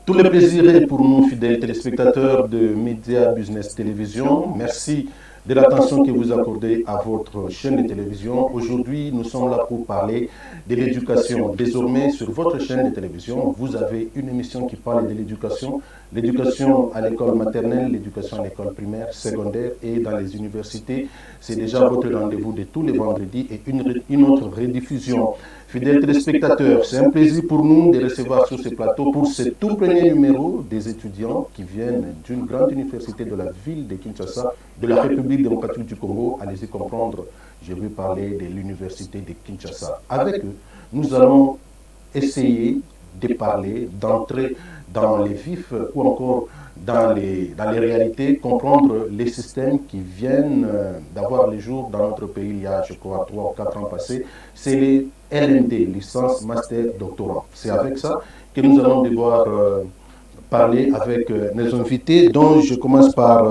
Tout le plaisir est pour nous, fidèles téléspectateurs de Média Business Télévision. Merci de l'attention que vous accordez à votre chaîne de télévision. Aujourd'hui, nous sommes là pour parler de l'éducation. Désormais, sur votre chaîne de télévision, vous avez une émission qui parle de l'éducation. L'éducation à l'école maternelle, l'éducation à l'école primaire, secondaire et dans les universités. C'est déjà votre rendez-vous de tous les vendredis et une autre rediffusion. Fidèles téléspectateurs, c'est un plaisir pour nous de recevoir sur ce plateau pour ce tout premier numéro des étudiants qui viennent d'une grande université de la ville de Kinshasa, de la République démocratique du Congo. Allez-y comprendre, je vais parler de l'université de Kinshasa. Avec eux, nous allons essayer de parler, d'entrer dans les vifs ou encore dans les réalités, comprendre les systèmes qui viennent d'avoir les jours dans notre pays il y a, je crois, 3 ou 4 ans passés. C'est les LMD, licence, master, doctorat. C'est avec ça que nous allons devoir parler avec nos invités, dont je commence par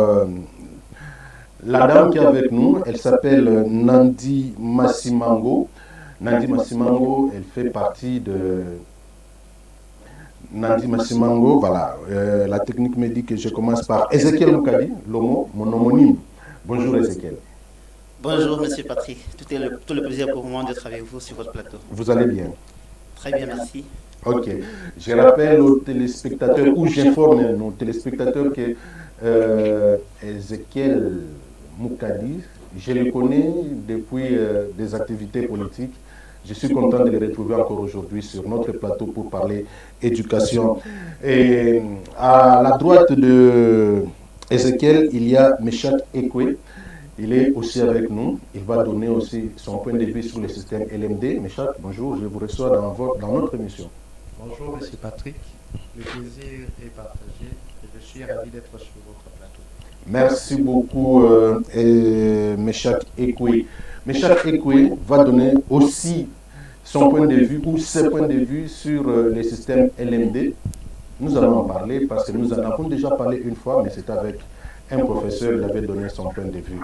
la dame qui est avec nous. Elle s'appelle Nandi Massimango. Nandi Massimango, elle fait partie de... Nandi Massimango, voilà. La technique me dit que je commence par Ezekiel Moukadi, Lomo, mon homonyme. Bonjour Ezekiel. Bonjour Monsieur Patrick, tout le plaisir pour moi d'être avec vous sur votre plateau. Vous allez bien? Très bien, merci. Ok. Je rappelle aux téléspectateurs, ou j'informe nos téléspectateurs que Ezekiel Moukadi, je le connais depuis des activités politiques. Je suis content de le retrouver encore aujourd'hui sur notre plateau pour parler éducation. Et à la droite de Ezekiel, il y a Meshach Ekwe. Il est aussi avec nous. Il va donner aussi son point de vue sur le système LMD. Meshach, bonjour, je vous reçois dans notre émission. Bonjour Monsieur Patrick, le plaisir est partagé et je suis ravi d'être sur votre plateau. Merci beaucoup Meshach Ekwe. Meshach Ekwe va donner aussi son point de vue ou ses points de vue sur les systèmes LMD. Nous allons en parler parce que nous en avons déjà parlé une fois, mais c'est avec un professeur, il avait donné son point de vue.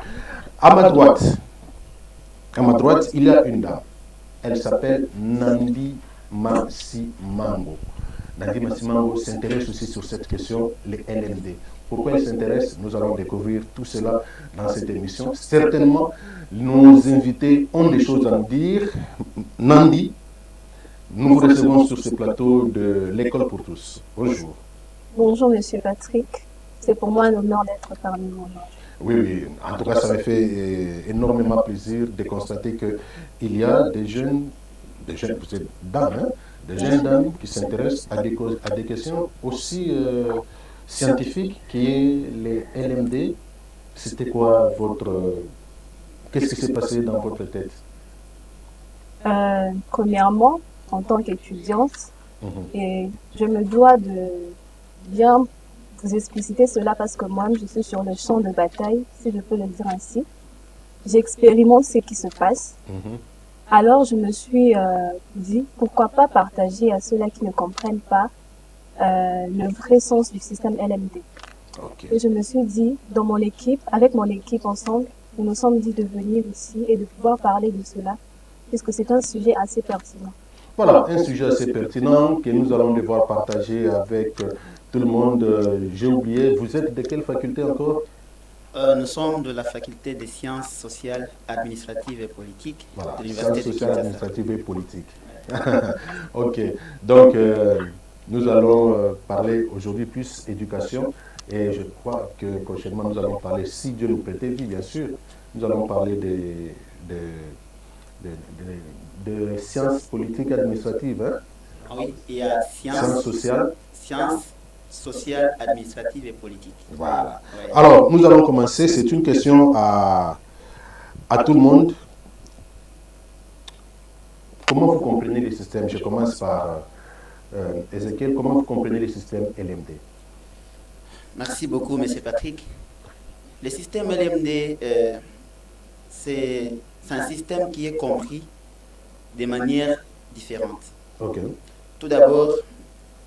À ma droite, il y a une dame. Elle s'appelle Nandi Massimango. Nandi Massimango s'intéresse aussi sur cette question, les LMD. Pourquoi elle s'intéresse? Nous allons découvrir tout cela dans cette émission. Certainement, nos invités ont des choses à nous dire. Nandi, nous vous recevons sur ce plateau de l'École pour tous. Bonjour. Bonjour Monsieur Patrick, c'est pour moi un honneur d'être parmi vous aujourd'hui. Oui, en tout cas, ça me fait énormément plaisir de constater qu'il y a des jeunes dames, hein, des jeunes dames qui s'intéressent à des questions aussi scientifiques qui est les LMD. C'était quoi qu'est-ce qui s'est passé dans votre tête? Premièrement, en tant qu'étudiante, et je me dois de bien vous expliciter cela parce que moi, je suis sur le champ de bataille, si je peux le dire ainsi. J'expérimente ce qui se passe. Alors, je me suis dit, pourquoi pas partager à ceux-là qui ne comprennent pas le vrai sens du système LMD. Okay. Et je me suis dit, dans mon équipe, avec mon équipe ensemble, nous nous sommes dit de venir ici et de pouvoir parler de cela, puisque c'est un sujet assez pertinent. Voilà, un sujet assez pertinent que nous allons devoir partager avec tout le monde. J'ai oublié, vous êtes de quelle faculté encore? Nous sommes de la faculté des sciences sociales, administratives et politiques voilà, de l'université sciences sociales, administratives et politiques. Ok, donc nous allons parler aujourd'hui plus éducation et je crois que prochainement nous allons parler, si Dieu nous prêtait vie bien sûr, nous allons parler de sciences politiques et administratives. Hein? Ah oui, il y a sciences sociales, administratives et politiques. Voilà. Ouais. Alors, nous allons commencer. C'est une question à tout le monde. Comment vous comprenez les systèmes? Je commence par Ezekiel. Comment vous comprenez les systèmes LMD? Merci beaucoup, M. Patrick. Le système LMD, c'est un système qui est compris de manière différente. Okay. Tout d'abord,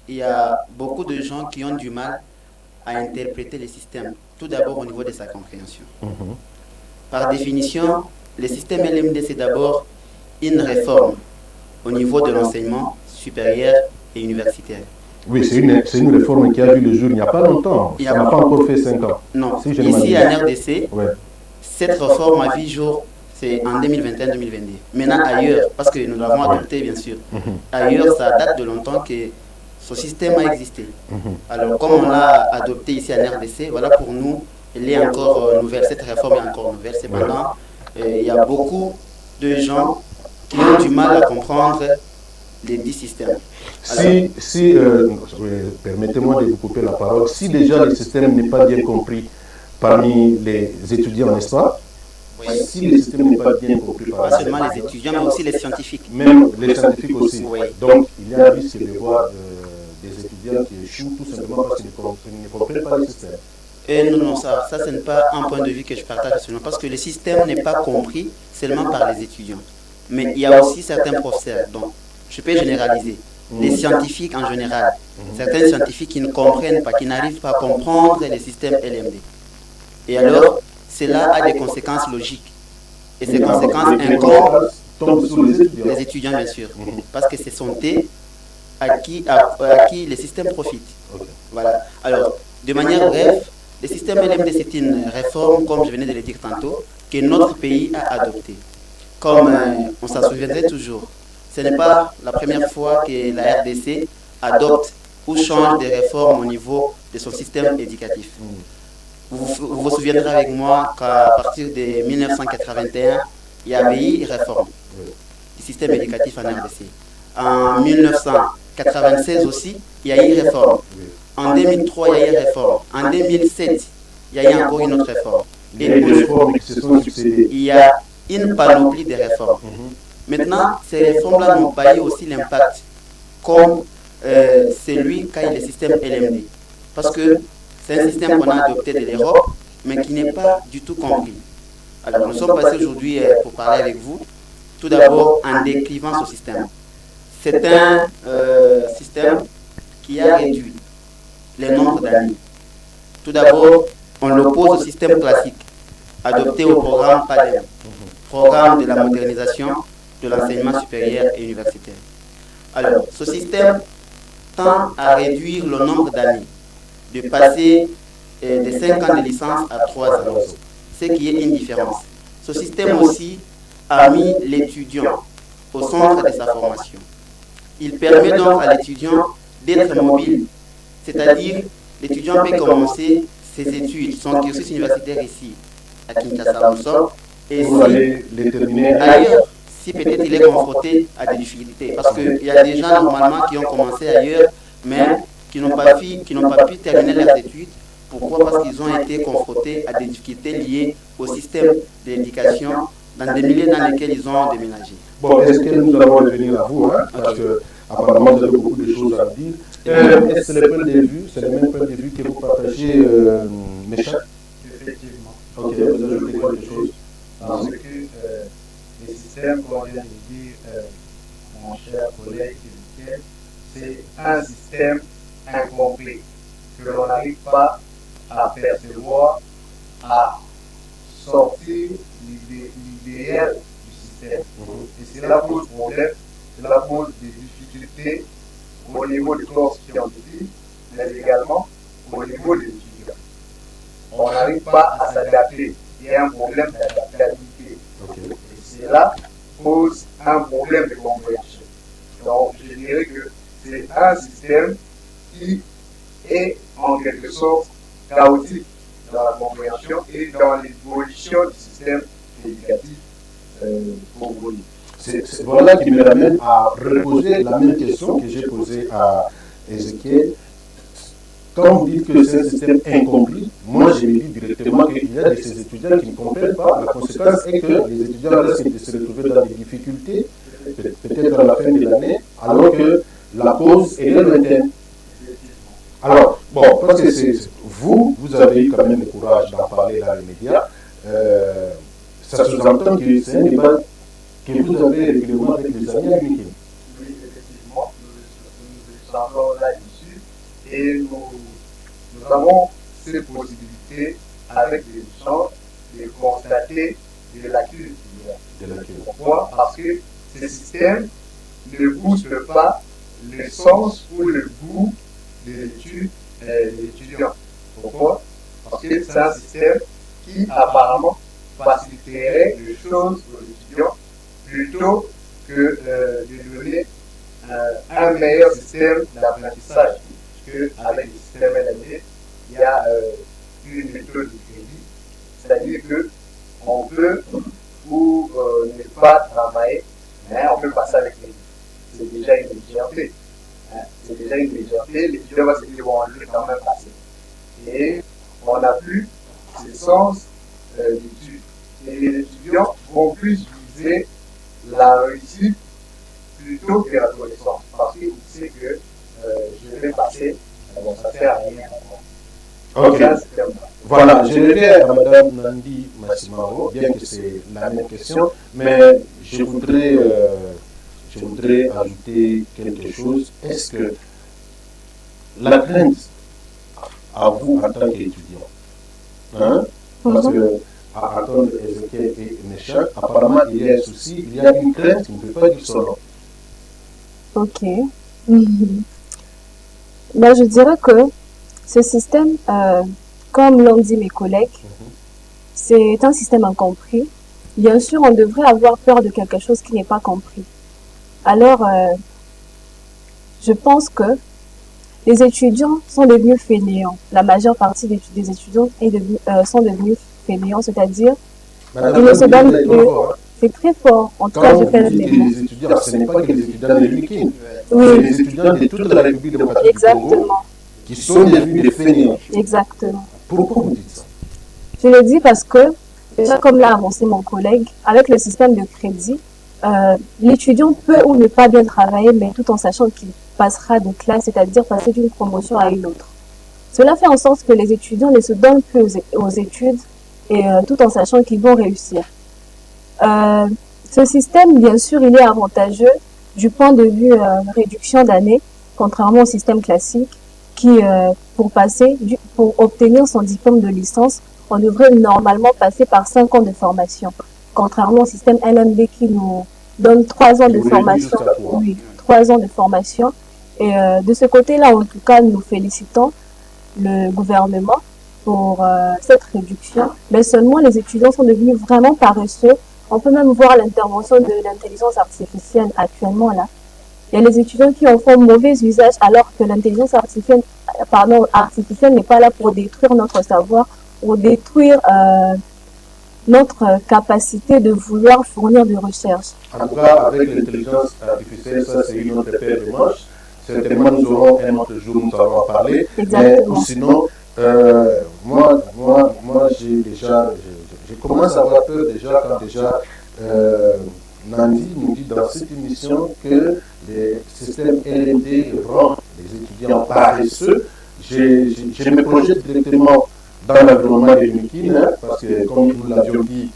il y a beaucoup de gens qui ont du mal à interpréter le système, tout d'abord au niveau de sa compréhension. Par définition, le système LMD, c'est d'abord une réforme au niveau de l'enseignement supérieur et universitaire. Oui, c'est une réforme qui a vu le jour il n'y a pas longtemps. Ça n'a pas encore fait 5 ans. Non, Si je ne ici m'abuse. en RDC, Ouais. cette réforme a vu jour, c'est en 2021-2022. Maintenant ailleurs, parce que nous l'avons adopté bien sûr, ailleurs ça date de longtemps que ce système a existé. Alors comme on l'a adopté ici en RDC, voilà pour nous, elle est encore nouvelle, cette réforme est encore nouvelle. Cependant, il y a beaucoup de gens qui ont du mal à comprendre les 10 systèmes. Permettez-moi de vous couper la parole, si déjà le système n'est pas bien compris parmi les étudiants, n'est-ce pas? Oui. Si le système n'est pas bien compris par Pas seulement les étudiants, mais aussi les scientifiques. Même les scientifiques aussi. Oui. Donc, il y a un risque de voir des étudiants qui échouent tout simplement parce qu'ils ne comprennent pas le système. Non, ça ce n'est pas un point de vue que je partage seulement, parce que le système n'est pas compris seulement par les étudiants. Mais il y a aussi certains professeurs, donc je peux généraliser, les scientifiques en général, certains scientifiques qui ne comprennent pas, qui n'arrivent pas à comprendre les systèmes LMD. Et alors, cela a des conséquences logiques. Et ces conséquences incombent sur les étudiants, bien sûr, parce que ce sont eux à qui les systèmes profitent. Voilà. Alors, de manière brève, le système LMD, c'est une réforme, comme je venais de le dire tantôt, que notre pays a adoptée. Comme on s'en souviendrait toujours, ce n'est pas la première fois que la RDC adopte ou change des réformes au niveau de son système éducatif. Vous vous souviendrez avec moi qu'à partir de 1981, il y avait eu une réforme du système éducatif en RDC. En 1996 aussi, il y a eu une réforme. En 2003, il y a eu une réforme. En 2007, il y a eu encore une autre réforme. Et il y a une panoplie de réformes. Maintenant, ces réformes-là n'ont pas eu aussi l'impact comme celui qu'a eu le système LMD. Parce que c'est un système qu'on a adopté de l'Europe, mais qui n'est pas du tout compris. Alors, nous sommes passés aujourd'hui pour parler avec vous, tout d'abord en décrivant ce système. C'est un système qui a réduit le nombre d'années. Tout d'abord, on l'oppose au système classique, adopté au programme PADEM, programme de la modernisation de l'enseignement supérieur et universitaire. Alors, ce système tend à réduire le nombre d'années, de passer de 5 ans de licence à 3 ans, ce qui est une différence. Ce système aussi a mis l'étudiant au centre de sa formation. Il permet donc à l'étudiant d'être mobile, c'est-à-dire l'étudiant peut commencer ses études, son cursus universitaire ici, à Kinshasa, nous sommes, et ailleurs, si peut-être il est confronté à des difficultés. Parce qu'il y a des gens normalement qui ont commencé ailleurs, mais qui n'ont pas pu terminer leurs études. Pourquoi? Parce qu'ils ont été confrontés à des difficultés liées au système d'éducation dans des milieux dans lesquels ils ont déménagé. Bon, est-ce que nous allons revenir à vous, hein, parce que apparemment vous avez beaucoup de choses à dire. Est-ce que c'est le point de vue, c'est le même point de vue que vous partagez, Méchac? Effectivement. Ok, vous ajoutez quelque chose? Parce que le système, comme vient de dire mon cher collègue, c'est un système incomplet que l'on n'arrive pas à percevoir, à sortir l'idéal du système. Et cela pose problème, cela pose des difficultés au niveau du corps scientifique, mais également au niveau des étudiants. On n'arrive pas à s'adapter. Il y a un problème d'adaptabilité. Et cela pose un problème de compréhension. Donc, je dirais que c'est un système qui est en quelque sorte chaotique dans la compréhension et dans l'évolution du système éducatif congolais. Voilà qui me ramène à reposer la même question que j'ai posée à Ézéchiel. Quand vous dites que c'est un système incompris, moi je me dis directement qu'il y a de ces étudiants qui ne comprennent pas. La conséquence est que les étudiants risquent de se retrouver dans des difficultés, peut-être à la fin de l'année, alors que la cause est lointaine. Alors, bon, parce que vous avez eu quand même le courage d'en parler dans les médias, ça sous-entend que c'est un débat que vous avez régulièrement avec les amis américains. Oui, effectivement, nous sommes là-dessus et nous avons ces possibilités avec des échanges de constater des lacunes. Pourquoi? Parce que ce système ne booste pas le sens ou le goût sur les étudiants. Pourquoi? Parce que c'est un système qui apparemment faciliterait les choses aux étudiants plutôt que de donner un meilleur système d'apprentissage. Parce qu'avec le système LMD, il y a une méthode de crédit, c'est-à-dire qu'on peut ou ne pas travailler, mais on peut passer avec crédit. C'est déjà une légèreté. C'est déjà une légèreté, l'étudiant va se dire bon, je vais quand même passer. Et on n'a plus ce sens d'études. Et les étudiants vont plus viser la réussite plutôt que la connaissance. Parce qu'ils savent que je vais passer, bon, ça ne sert à rien. Ok. Voilà, je reviens à Mme Nandi Massimaro, bien que c'est la même question, mais je voudrais ajouter quelque chose. Est-ce que la crainte à vous en tant qu'étudiant, hein, parce que à attendre Ezekiel et Méchac, apparemment il y a un souci, il y a une crainte qui ne peut pas dire son nom. Ok. Ben, je dirais que ce système, comme l'ont dit mes collègues, c'est un système incompris. Bien sûr, on devrait avoir peur de quelque chose qui n'est pas compris. Alors, je pense que les étudiants sont devenus fainéants. La majeure partie des étudiants sont devenus fainéants, c'est-à-dire ils ne se donnent plus. C'est très fort. En tout cas, je fais les étudiants, ce n'est pas que les étudiants de l'UNIKIN, oui. C'est les étudiants de toute la République démocratique du Congo qui sont devenus des fainéants. Exactement. Pourquoi vous dites ça? Je le dis parce que, déjà comme l'a avancé mon collègue, avec le système de crédit, l'étudiant peut ou ne pas bien travailler, mais tout en sachant qu'il passera de classe, c'est-à-dire passer d'une promotion à une autre. Cela fait en sorte que les étudiants ne se donnent plus aux études et tout en sachant qu'ils vont réussir. Ce système, bien sûr, il est avantageux du point de vue réduction d'années, contrairement au système classique qui, pour obtenir son diplôme de licence, on devrait normalement passer par 5 ans de formation, contrairement au système LMD qui nous donne 3 ans de formation. Oui, 3 ans de formation. Et de ce côté-là, en tout cas, nous félicitons le gouvernement pour cette réduction. Mais seulement, les étudiants sont devenus vraiment paresseux. On peut même voir l'intervention de l'intelligence artificielle actuellement là. Il y a les étudiants qui en font mauvais usage alors que l'intelligence artificielle n'est pas là pour détruire notre savoir, pour détruire notre capacité de vouloir fournir des recherches. En tout cas, avec l'intelligence artificielle, ça c'est une autre paire de manches. Certainement, nous aurons un autre jour, nous allons en parler. Exactement. Mais sinon, moi je commence à avoir peur déjà quand Nandi nous dit dans cette émission que le système LMD rend les étudiants paresseux. Je me projette directement dans l'environnement de l'UNIKIN, parce que comme nous l'avions dit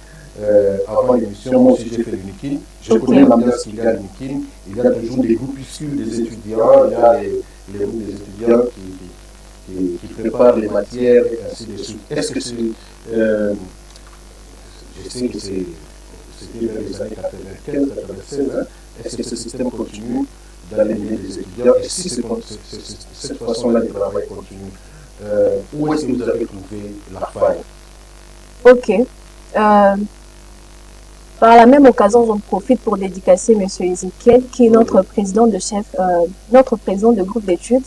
avant l'émission, moi aussi j'ai fait l'UNIKIN, je connais l'ambiance qu'il y a à l'UNIKIN, il y a toujours des groupuscules des étudiants, il y a les groupes des étudiants qui préparent les matières et ainsi de suite. Est-ce que c'est... je sais que c'était vers les années 95-96, hein, est-ce que ce système continue d'aligner les étudiants et si cette façon-là de travail continue, où est-ce que vous avez trouvé la faille? Ok. Par la même occasion, j'en profite pour dédicacer M. Ezekiel, qui est notre président notre président de groupe d'études.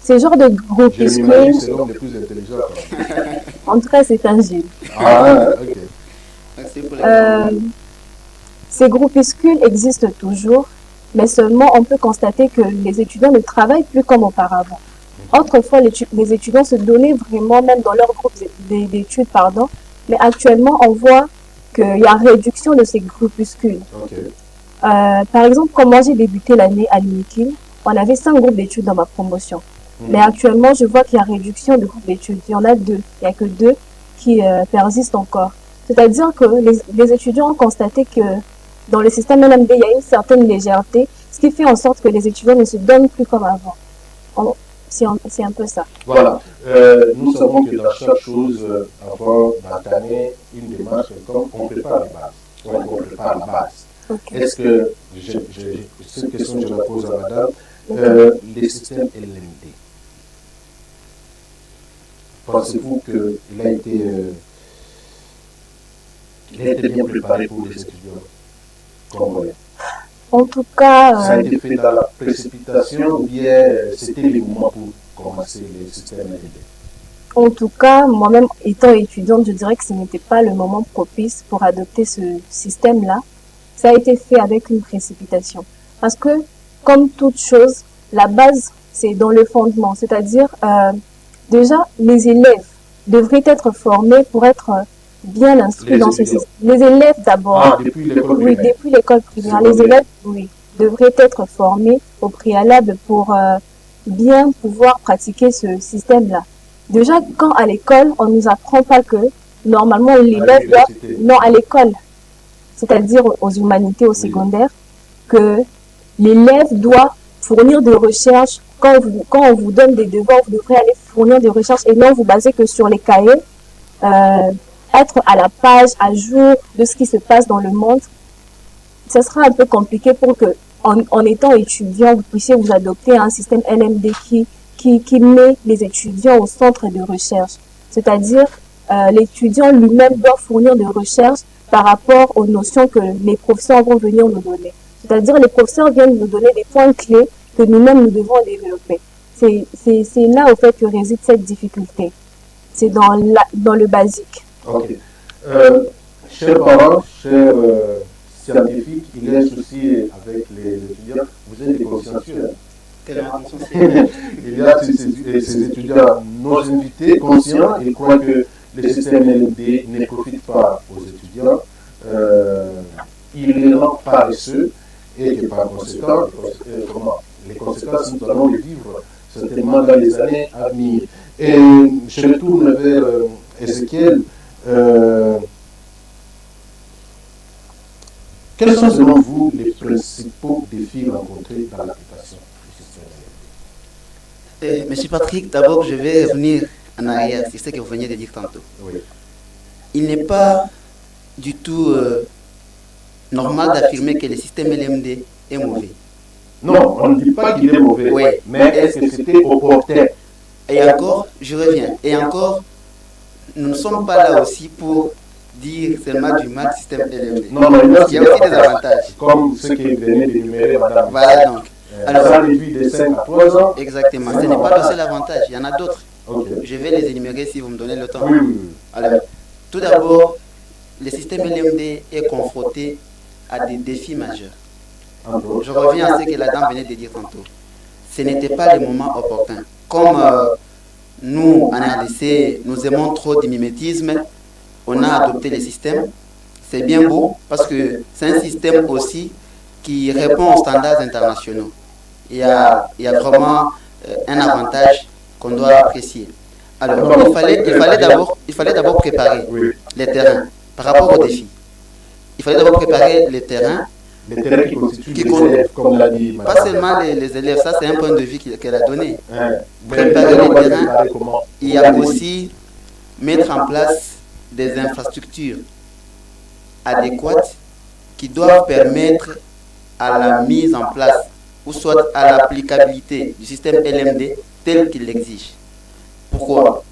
Ce genre de groupuscule. C'est l'homme le plus intelligent. En tout cas, c'est un génie. Ah, ok. Ces groupuscules existent toujours, mais seulement on peut constater que les étudiants ne travaillent plus comme auparavant. Autrefois, les étudiants se donnaient vraiment, même dans leur groupe d'études, mais actuellement, on voit qu'il y a réduction de ces groupuscules. Okay. Par exemple, quand moi j'ai débuté l'année à l'UNIKIN, on avait 5 groupes d'études dans ma promotion. Mais actuellement, je vois qu'il y a réduction de groupes d'études. Il y en a 2. Il n'y a que 2 qui persistent encore. C'est-à-dire que les étudiants ont constaté que dans le système LMD, il y a une certaine légèreté, ce qui fait en sorte que les étudiants ne se donnent plus comme avant. C'est un peu ça. Voilà. Nous savons que dans chaque chose, avant d'entamer une démarche, comme on prépare les bases. On prépare la base. Okay. Est-ce que, cette question je la pose à madame, les systèmes LMD, pensez-vous qu'il a été, bien préparé pour les étudiants congolais? En tout cas, Ça a été fait dans la précipitation ou bien c'était le moment pour commencer le système LMD? En tout cas, moi-même étant étudiante, je dirais que ce n'était pas le moment propice pour adopter ce système-là. Ça a été fait avec une précipitation. Parce que, comme toute chose, la base, c'est dans le fondement. C'est-à-dire, déjà, les élèves devraient être formés pour être bien inscrits dans ce système. Les élèves d'abord. Ah, depuis l'école primaire. Oui, depuis l'école primaire. Les élèves, oui, devraient être formés au préalable pour bien pouvoir pratiquer ce système-là. Déjà, quand à l'école, on nous apprend pas que normalement l'élève doit, non, à l'école, c'est-à-dire aux humanités, au secondaire, que l'élève doit fournir des recherches. Quand on vous donne des devoirs, vous devrez aller fournir des recherches et non vous baser que sur les cahiers, être à la page, à jour de ce qui se passe dans le monde. Ça sera un peu compliqué pour que, en étant étudiant, vous puissiez vous adopter un système LMD qui met les étudiants au centre de recherche. C'est-à-dire, l'étudiant lui-même doit fournir des recherches par rapport aux notions que les professeurs vont venir nous donner. C'est-à-dire, les professeurs viennent nous donner des points clés que nous-mêmes nous devons développer. C'est là, au fait, que réside cette difficulté. C'est dans le basique. Ok. Chers parents, chers scientifiques, il y a un souci avec les étudiants. Vous êtes des consciencieux. Il y a ces étudiants, nos invités conscients, ils croient que le système LMD ne profite pas aux étudiants. Il les rend paresseux et que par conséquent, les conséquences, nous allons les vivre certainement dans les années à venir. Et je retourne vers Ezekiel. Quels sont selon vous les principaux défis rencontrés dans l'application du système LMD? Monsieur Patrick, d'abord je vais revenir en arrière sur ce que vous veniez de dire tantôt. Oui. Il n'est pas du tout normal d'affirmer que le système LMD est mauvais. Non, on ne dit pas qu'il est mauvais, Oui. Mais est-ce que c'était opportun? Et encore, je reviens, et encore, nous ne sommes pas là aussi pour dire seulement du mal du système LMD. Non, il y a aussi des avantages. Comme ce que venait d'énumérer Madame. Voilà donc. Alors, ça réduit de 5 à 3 ans. Exactement, ce n'est pas le seul avantage, il y en a d'autres. Okay. Je vais les énumérer si vous me donnez le temps. Oui. Alors, tout d'abord, le système LMD est confronté à des défis majeurs. Je reviens à ce que la dame venait de dire tantôt. Ce n'était pas le moment opportun. Comme nous, en RDC, nous aimons trop du mimétisme, on a adopté le système. C'est bien beau parce que c'est un système aussi qui répond aux standards internationaux. Il y a vraiment un avantage qu'on doit apprécier. Alors, il fallait d'abord préparer les terrains par rapport aux défis. Il fallait d'abord préparer les terrains. Les terrains qui constituent les élèves, comme l'a dit Madame. Pas seulement les élèves, ça c'est un point de vue qu'elle a donné. Préparer les terrains, il y a aussi mettre en place des infrastructures adéquates qui doivent permettre à la mise en place ou soit à l'applicabilité du système LMD tel qu'il l'exige. Pourquoi?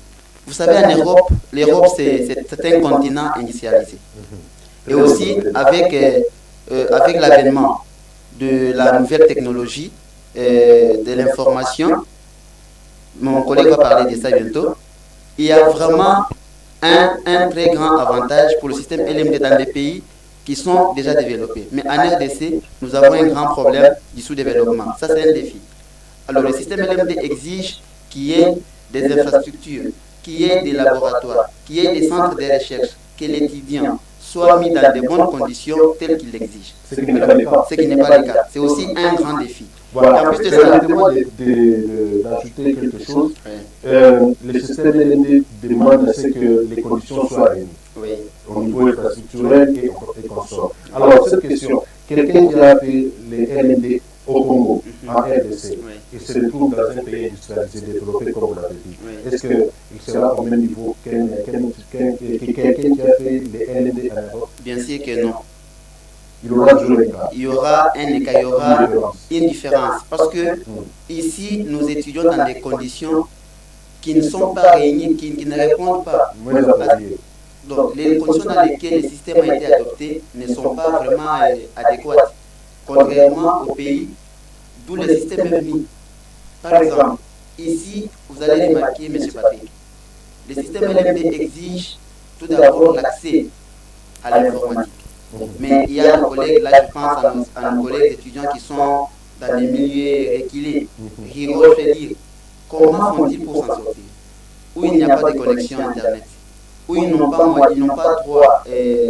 Vous savez, en Europe, l'Europe c'est un continent industrialisé. Et aussi avec l'avènement de la nouvelle technologie, de l'information, mon collègue va parler de ça bientôt, il y a vraiment un très grand avantage pour le système LMD dans les pays qui sont déjà développés. Mais en RDC, nous avons un grand problème du sous-développement. Ça, c'est un défi. Alors, le système LMD exige qu'il y ait des infrastructures, qu'il y ait des laboratoires, qu'il y ait des centres de recherche, que l'étudiant soit mis dans de bonnes conditions telles qu'il l'exige. Ce qui n'est pas le cas. Ce qui n'est pas le cas. C'est aussi un grand défi. Voilà. En plus de ça, permettez-moi d'ajouter quelque chose. Le système LMD demande à ce que les conditions soient réunies. Oui. Au niveau infrastructurel et consort. Alors, cette question, quelqu'un qui a fait les LMD au Congo, en RDC, et se retrouve dans un pays industrialisé développé, comme vous l'avez dit, est-ce qu'il sera au même niveau que quelqu'un qui a fait les LMD en Europe? Bien sûr que non. Il aura toujours un écart. Il y aura un écart, il y aura une différence. Parce que ici, nous étudions dans des conditions qui ne sont pas réunies, qui ne répondent pas donc les conditions dans lesquelles le système a été adopté ne sont pas vraiment adéquates, contrairement au pays d'où le système est venu. Par exemple, ici, vous allez remarquer, M. Patrick, le système LMD exige tout d'abord l'accès à l'informatique. Mais il y a nos collègues, là je pense à nos collègues étudiants qui sont dans des milieux reculés, ruraux, je veux dire, comment font-ils pour s'en sortir? Où il n'y a pas de connexion Internet, où ils n'ont pas droit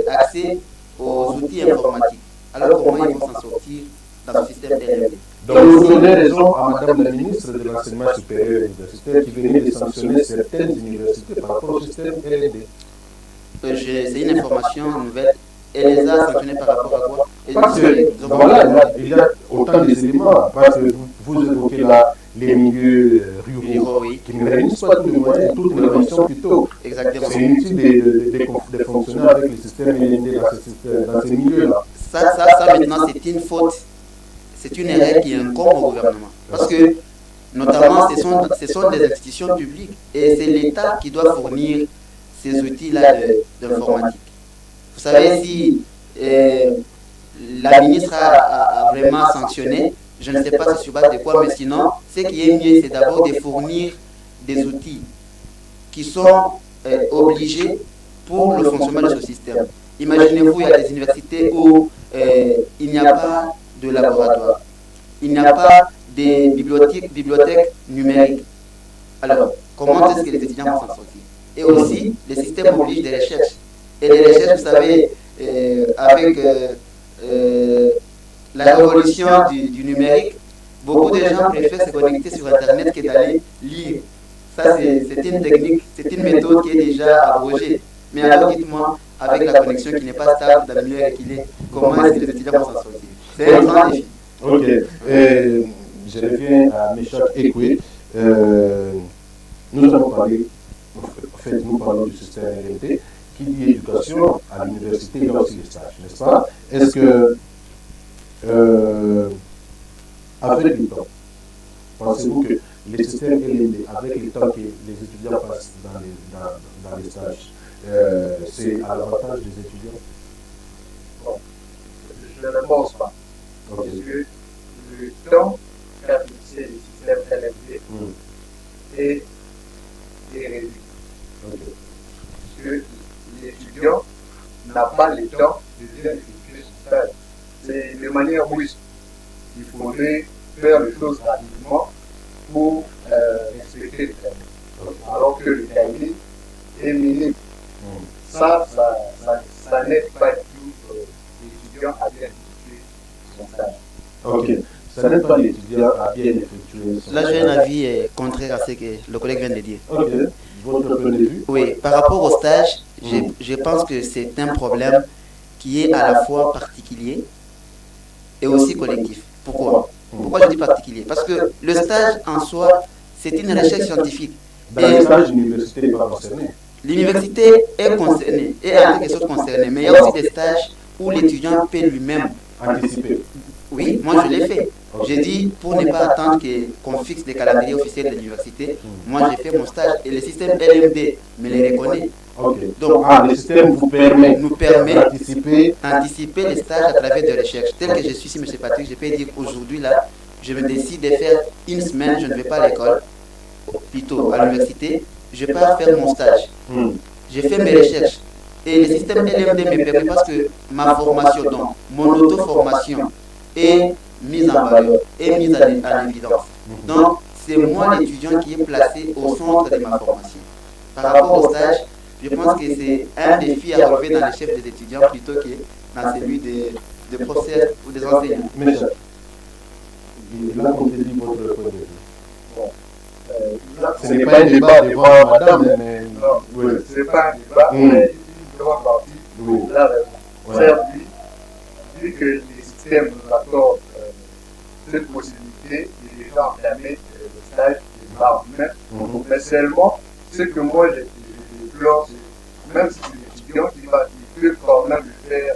accès aux outils informatiques. Alors comment ils vont s'en sortir dans ce système LMD? Donc vous donnez raison à Madame la ministre de l'Enseignement supérieur et universitaire qui venait de sanctionner certaines universités par rapport au système LMD. C'est une information nouvelle. Elle les a sanctionnés par rapport à quoi? Parce que, voilà, il y a autant d'éléments, parce que vous évoquez là les milieux ruraux qui ne réunissent pas tous les moyens, toutes les conditions plutôt. Exactement. C'est inutile de fonctionner avec le système LMD dans ces milieux-là. Ça maintenant, c'est une faute, c'est une erreur qui incombe au gouvernement. Parce que, notamment, ce sont des institutions publiques et c'est l'État qui doit fournir ces outils-là d'informatique. Vous savez, si la ministre a vraiment sanctionné, je ne sais pas c'est sur base de quoi, mais sinon, ce qui est mieux, c'est d'abord de fournir des outils qui sont obligés pour le fonctionnement de ce système. Imaginez-vous, il y a des universités où il n'y a pas de laboratoire, il n'y a pas de bibliothèque numérique. Alors, comment est-ce que les étudiants vont s'en sortir? Et aussi, le système oblige des recherches. Et les recherches, vous savez, avec la révolution du numérique, beaucoup de gens préfèrent se connecter sur Internet que d'aller lire. Ça, c'est une technique, c'est une méthode qui est déjà abrogée. Mais alors, dites-moi, avec la connexion qui n'est pas stable dans le milieu qu'il est, comment est-ce que les étudiants vont s'en sortir? C'est un grand défi. Ok. Je reviens à Meshach Ekwe. Nous allons parler, en fait, nous parlons du système LMD. Qui dit éducation, à l'université, il y a aussi les stages, n'est-ce pas? Est-ce que, avec le temps, pensez-vous que le système LMD, avec le temps que les étudiants passent dans les stages, c'est à l'avantage des étudiants? Bon, je ne pense pas. Okay. Parce que le temps qu'a fixé le système LMD est réduit. Okay. Parce que l'étudiant n'a pas le temps de bien effectuer son stage. C'est de manière brusque. Il faudrait faire les choses rapidement pour respecter le timing. Alors que le timing est minime. Ça n'aide pas du tout l'étudiant à bien effectuer son stage. Ok. Ça n'aide pas l'étudiant à bien effectuer son stage. Là, j'ai un avis contraire à ce que le collègue vient de dire. Ok. Votre point de vue? Oui, par rapport au stage, je pense que c'est un problème qui est à la fois particulier et aussi collectif. Pourquoi? Pourquoi je dis particulier? Parce que le stage en soi, c'est une recherche scientifique. Dans le stage, l'université n'est pas concernée. L'université est concernée, est en quelque sorte concernée, mais il y a aussi des stages où l'étudiant peut lui-même anticiper. Oui, moi je l'ai fait. J'ai dit, pour ne pas attendre qu'on fixe des calendriers officiels de l'université, moi j'ai fait mon stage et le système LMD me les reconnaît. Okay. Donc, le système nous permet d'anticiper les stages à travers des recherches. Tel que je suis ici, M. Patrick, je peux dire qu'aujourd'hui, là, je me décide de faire une semaine, je ne vais pas à l'école, plutôt à l'université, je pars faire mon stage. J'ai fait mes recherches. Et le système LMD me permet parce que ma formation, donc mon auto-formation est mise en valeur, est mise en évidence. Donc, c'est moi l'étudiant qui est placé au centre de ma formation. Par rapport au stage, je pense que c'est un défi à relever dans les chefs des étudiants plutôt que dans celui des professeurs ou des enseignants. Mais ça, là, on te dit votre point de vue. Bon, ce n'est pas un débat devant madame, mais... Non, oui. ce n'est pas un débat, mais une grande partie de la raison. Certes, vu que les systèmes nous accordent cette possibilité de déjà entamer le stage par nous-mêmes, mais seulement ce que moi j'ai déplore, même si c'est l'étudiant qui peut quand même le faire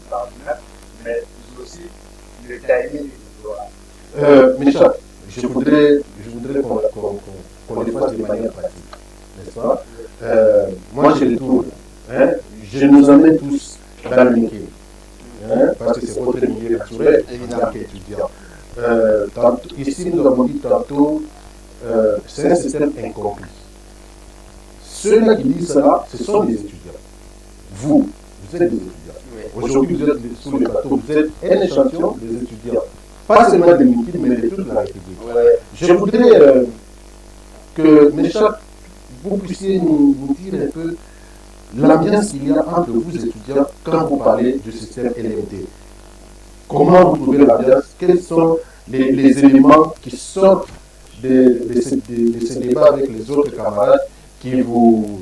par lui-même, mais aussi le timing. Michel, je voudrais qu'on les fasse de manière pratique, n'est-ce pas? Moi, je les tourne. Hein? Je nous emmène tous dans le métier. Hein? Parce que c'est votre milieu naturel, en tant qu'étudiant. Ici, nous avons dit tantôt, c'est un système incompris. Ceux-là qui disent cela, ce sont des étudiants. Vous êtes des étudiants. Aujourd'hui, vous êtes sous le plateau, vous êtes un échantillon des étudiants. Pas seulement des Mikil, mais de toute la République. Je voudrais que, mes chers, vous puissiez nous dire un peu l'ambiance qu'il y a entre vous étudiants quand vous parlez du système LMD. Comment vous trouvez l'ambiance? Quels sont les éléments qui sortent de ces débats avec les autres camarades qui vous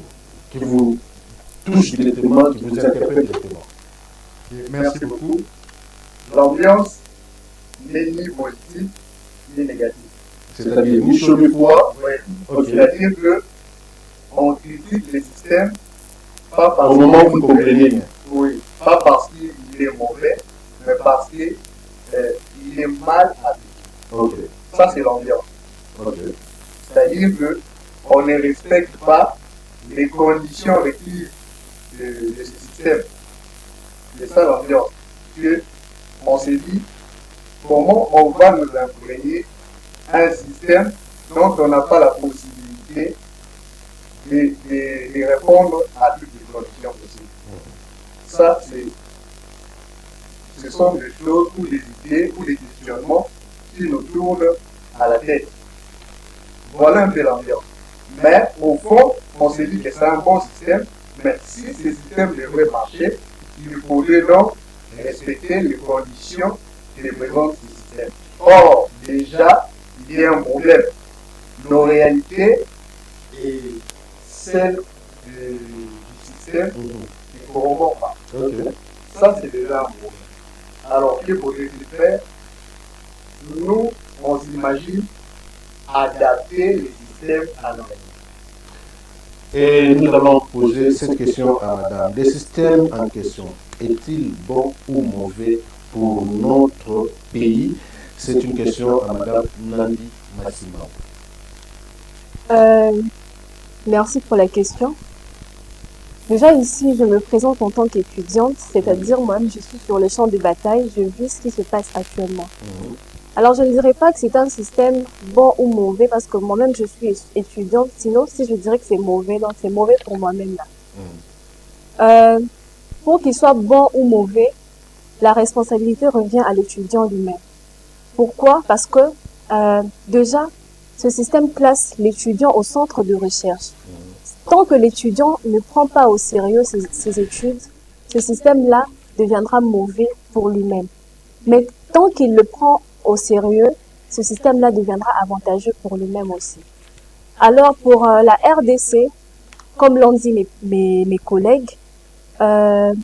touchent directement, qui vous interpellent directement? Merci beaucoup. L'ambiance n'est ni positive ni négative. C'est-à-dire ni chaud ni froid. Oui. Okay. C'est-à-dire qu'on critique les systèmes pas parce au moment où vous comprenez. Oui, pas parce qu'il est mauvais, mais parce qu'il est mal appliqué. Okay. Ça, c'est l'ambiance. Okay. C'est-à-dire qu'on ne respecte pas les conditions requises de ce système. C'est ça l'ambiance. On s'est dit comment on va nous imprégner un système dont on n'a pas la possibilité de répondre à toutes les conditions possibles. Ça, ce sont des choses ou des idées ou des questionnements qui nous tournent à la tête. Voilà un peu l'ambiance. Mais au fond, on s'est dit que c'est un bon système, mais si ce système devrait marcher, il faudrait donc respecter les conditions qui représentent ce système. Or, déjà, il y a un problème. Nos réalités et celles du système ne corroborent pas. Okay. Ça, c'est déjà un problème. Alors, que faudrait-il faire? Nous, on s'imagine adapter le système à nos réalités. Et nous allons poser cette question à madame. Le système en question est-il bon ou mauvais pour notre pays? C'est une question à madame Nandi Massima. Merci pour la question. Déjà ici, je me présente en tant qu'étudiante, c'est-à-dire moi-même, je suis sur le champ de bataille, je vis ce qui se passe actuellement. Alors, je ne dirais pas que c'est un système bon ou mauvais parce que moi-même, je suis étudiante. Sinon, si je dirais que c'est mauvais, donc c'est mauvais pour moi-même là. Pour qu'il soit bon ou mauvais, la responsabilité revient à l'étudiant lui-même. Pourquoi? Parce que déjà, ce système place l'étudiant au centre de recherche. Tant que l'étudiant ne prend pas au sérieux ses études, ce système-là deviendra mauvais pour lui-même. Mais tant qu'il le prend au sérieux, ce système-là deviendra avantageux pour lui-même aussi. Alors pour la RDC, comme l'ont dit mes collègues, ce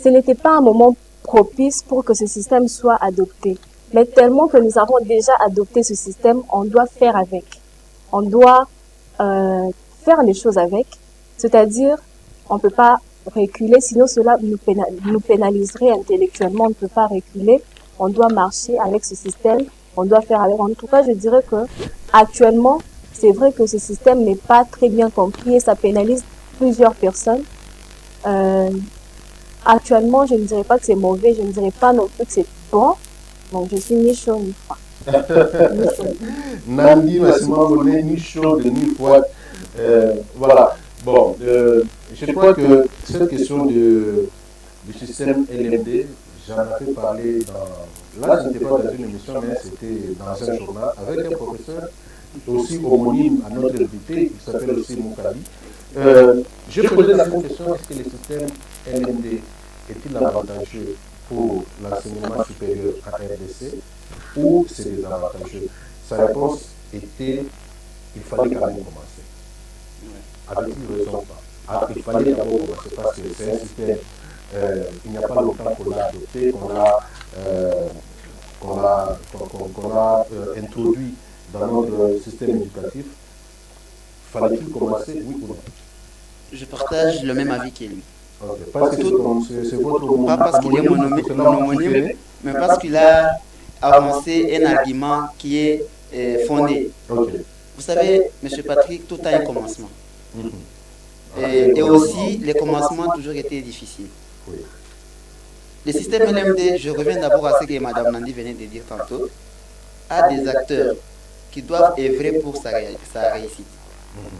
n'était pas un moment propice pour que ce système soit adopté. Mais tellement que nous avons déjà adopté ce système, on doit faire avec. On doit faire les choses avec, c'est-à-dire on ne peut pas reculer, sinon cela nous pénaliserait intellectuellement, on ne peut pas reculer, on doit marcher avec ce système, on doit faire avec. En tout cas, je dirais que actuellement, c'est vrai que ce système n'est pas très bien compris et ça pénalise plusieurs personnes. Actuellement, je ne dirais pas que c'est mauvais, je ne dirais pas non plus que c'est bon, donc je suis ni chaud ni froid. Nandi Massima, on est ni chaud ni froid. Voilà. Bon, je crois que cette question du système LMD, j'en avais parlé là, ce n'était pas dans une émission, mais c'était dans un journal avec un professeur aussi homonyme à notre invité, il s'appelle aussi Moukali. Je posais la même question, est-ce que le système LMD est-il avantageux pour l'enseignement supérieur à RDC ou c'est désavantageux? Sa réponse était, il fallait quand même commencer. Avait-il raison ou pas? Il fallait d'abord commencer parce que c'est un système, il n'y a pas longtemps qu'on l'a adopté, qu'on l'a introduit dans notre système éducatif. Fallait-il commencer, oui ou non? Je partage le même avis qu'il lui. Okay. Parce que c'est votre pas parce qu'il est mon homonyme, mais parce qu'il a avancé un argument qui est fondé. Okay. Vous savez, M. Patrick, tout a un commencement. Et aussi, les commencements ont toujours été difficiles. Oui. Le système LMD, je reviens d'abord à ce que Mme Nandi venait de dire tantôt, a des acteurs qui doivent œuvrer pour sa réussite.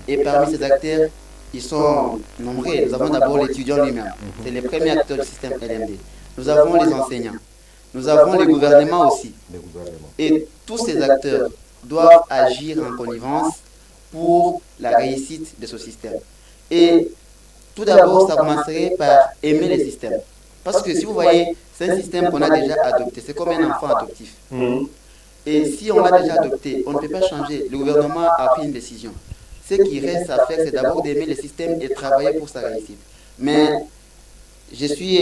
Et parmi ces acteurs, ils sont nombreux. Nous avons d'abord l'étudiant lui-même. C'est le premier acteur du système LMD. Nous avons les enseignants. Nous avons les gouvernements aussi. Et tous ces acteurs doivent agir en connivence pour la réussite de ce système. Et tout d'abord, ça commencerait par aimer le système. Parce que si vous voyez, c'est un système qu'on a déjà adopté. C'est comme un enfant adoptif. Et si on l'a déjà adopté, on ne peut pas changer. Le gouvernement a pris une décision. Ce qui reste à faire, c'est d'abord d'aimer le système et travailler pour sa réussite. Mais je suis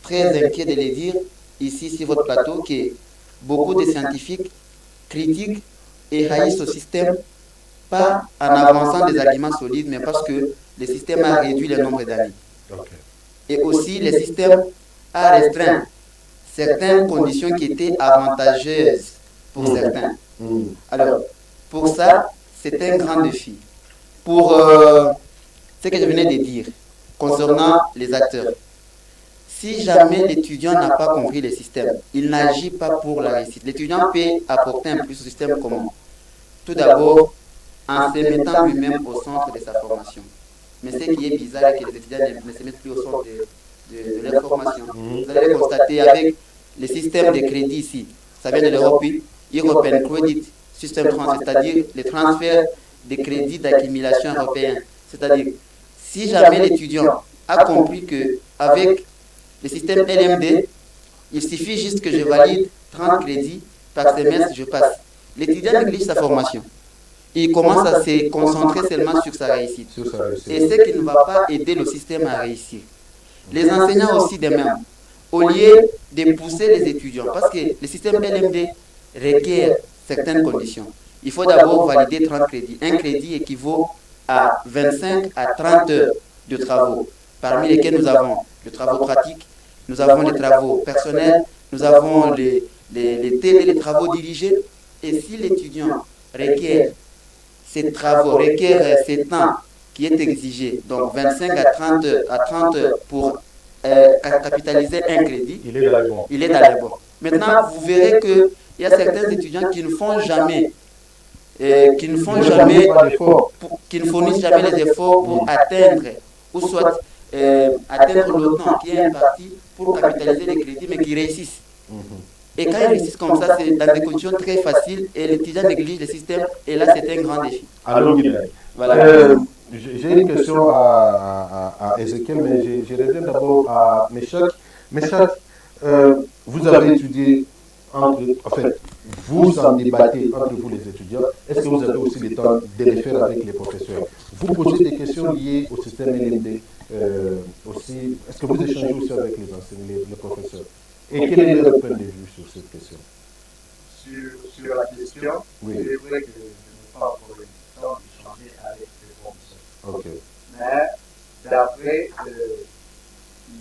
très inquiet de le dire ici sur votre plateau que beaucoup de scientifiques critiquent et haïssent ce système, pas en avançant des arguments solides, mais parce que le système a réduit le nombre d'années. Et aussi, le système a restreint certaines conditions qui étaient avantageuses pour certains. Alors, pour ça, c'est un grand défi. Pour ce que je venais de dire concernant les acteurs, si jamais l'étudiant n'a pas compris le système, il n'agit pas pour la réussite. L'étudiant peut apporter un plus au système comment? Tout d'abord, en se mettant lui-même au centre de sa formation. Mais ce qui est bizarre, c'est que les étudiants ne se mettent plus au centre de leur formation. Vous allez constater avec le système de crédit ici, ça vient de l'Europe, European Credit System Transfer, c'est-à-dire le transfert des crédits d'accumulation européens. C'est-à-dire, si jamais l'étudiant a compris qu'avec le système LMD, il suffit juste que je valide 30 crédits par semestre, je passe. L'étudiant néglige sa formation. Il commence à se concentrer seulement sur sa réussite. Et ce qui ne va pas aider le système à réussir. Les enseignants aussi de même. Au lieu de pousser les étudiants, parce que le système LMD requiert certaines conditions. Il faut d'abord valider 30 crédits. Un crédit équivaut à 25 à 30 heures de travaux, parmi lesquels nous avons les travaux pratiques, nous avons les travaux personnels, nous avons les travaux dirigés. Et si l'étudiant requiert ces travaux, requiert ces temps qui est exigé, donc 25 à 30 heures pour capitaliser un crédit, il est dans les bons. Maintenant, vous verrez qu'il y a certains étudiants qui ne font jamais, qui ne fournissent jamais les efforts pour atteindre, ou soit atteindre le temps qui est imparti pour capitaliser les crédits, mais qui réussissent. Et quand ils réussissent comme ça, c'est dans des conditions très faciles et l'étudiant néglige le système, et là, c'est un grand défi. Alors, voilà. J'ai une question à Ezekiel, mais je reviens d'abord à Meshach. Meshach, vous avez étudié, en fait, vous en débattez entre vous les étudiants. Est-ce que vous avez aussi le temps de le faire avec les professeurs? Vous posez des questions liées au système LMD aussi. Est-ce que vous échangez aussi avec les enseignants, les professeurs? Et quel est leur point de vue sur cette question? Sur la question, oui. Il est vrai que je n'ai pas encore eu le temps d'échanger avec les professeurs. Okay. Mais d'après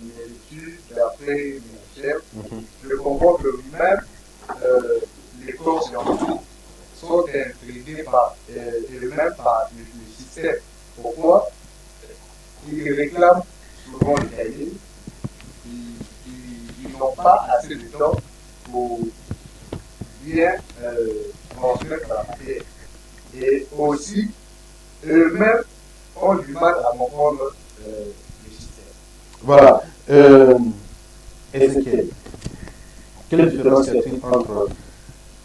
mes études, d'après mes recherches, je comprends que lui-même, les cours scientifiques sont intrigués par eux-mêmes par le système. Pourquoi? Ils réclament souvent les cahiers. Ils n'ont pas assez de temps pour bien transmettre la matière. Et aussi, eux-mêmes ont du mal à comprendre le système. Voilà. Ezekiel, quelle différence y a-t-il entre